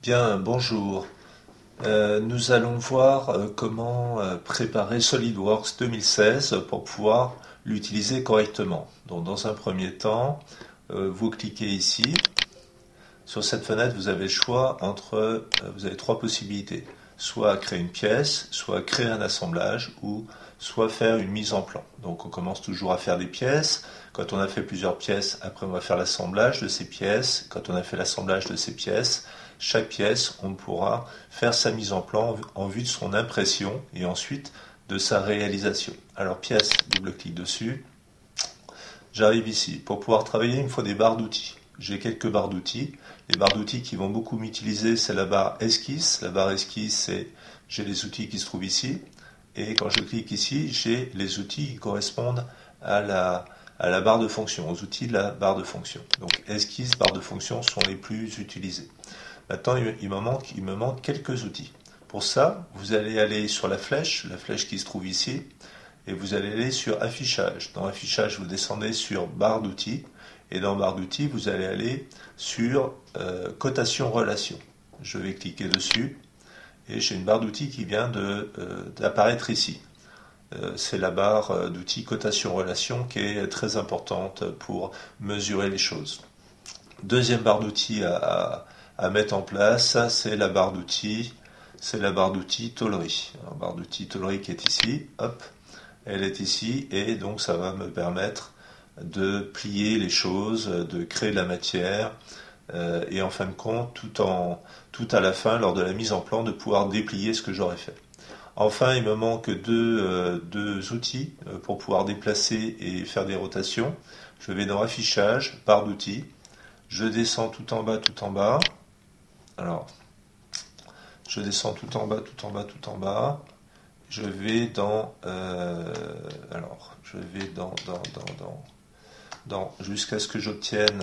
Bien, bonjour. Nous allons voir comment préparer SolidWorks 2016 pour pouvoir l'utiliser correctement. Donc, dans un premier temps, vous cliquez ici. Sur cette fenêtre, vous avez le choix entre, vous avez trois possibilités. Soit créer une pièce, soit créer un assemblage, ou soit faire une mise en plan. Donc on commence toujours à faire des pièces. Quand on a fait plusieurs pièces, après on va faire l'assemblage de ces pièces. Quand on a fait l'assemblage de ces pièces, chaque pièce, on pourra faire sa mise en plan en vue de son impression et ensuite de sa réalisation. Alors pièce, double-clic dessus. J'arrive ici. Pour pouvoir travailler, il me faut des barres d'outils. J'ai quelques barres d'outils. Les barres d'outils qui vont beaucoup m'utiliser, c'est la barre esquisse. La barre esquisse, c'est j'ai les outils qui se trouvent ici. Et quand je clique ici, j'ai les outils qui correspondent à la barre de fonction, aux outils de la barre de fonction. Donc esquisse, barre de fonction sont les plus utilisés. Maintenant, il me manque quelques outils. Pour ça, vous allez aller sur la flèche qui se trouve ici, et vous allez aller sur affichage. Dans affichage, vous descendez sur barre d'outils, et dans barre d'outils, vous allez aller sur cotation relation. Je vais cliquer dessus, et j'ai une barre d'outils qui vient d'apparaître ici. C'est la barre d'outils cotation relation qui est très importante pour mesurer les choses. Deuxième barre d'outils à mettre en place, c'est la barre d'outils, tôlerie. La barre d'outils tôlerie qui est ici, hop, elle est ici, et donc ça va me permettre de plier les choses, de créer de la matière, et en fin de compte, tout à la fin, lors de la mise en plan, de pouvoir déplier ce que j'aurais fait. Enfin, il me manque deux outils pour pouvoir déplacer et faire des rotations. Je vais dans affichage, barre d'outils, je descends tout en bas, tout en bas. Alors, je descends tout en bas, tout en bas, tout en bas. Je vais jusqu'à ce que j'obtienne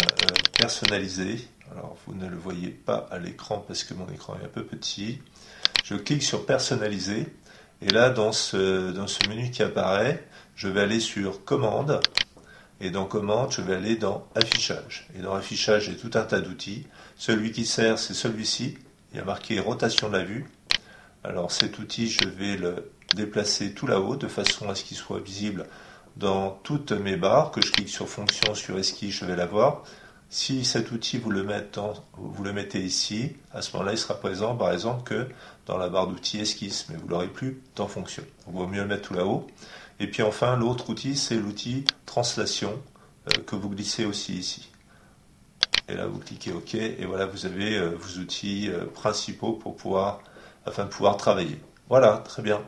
personnaliser. Alors, vous ne le voyez pas à l'écran parce que mon écran est un peu petit. Je clique sur personnaliser. Et là, dans ce menu qui apparaît, je vais aller sur commande. Et dans commande, je vais aller dans affichage. Et dans affichage, j'ai tout un tas d'outils. Celui qui sert, c'est celui-ci. Il y a marqué rotation de la vue. Alors cet outil, je vais le déplacer tout là-haut de façon à ce qu'il soit visible dans toutes mes barres. Que je clique sur fonction, sur esquisse, je vais l'avoir. Si cet outil, vous le mettez ici, à ce moment-là, il sera présent, par exemple, que dans la barre d'outils esquisse, mais vous l'aurez plus dans fonction. Donc, il vaut mieux le mettre tout là-haut. Et puis enfin, l'autre outil, c'est l'outil translation que vous glissez aussi ici. Et là, vous cliquez OK, et voilà, vous avez vos outils principaux afin de pouvoir travailler. Voilà, très bien.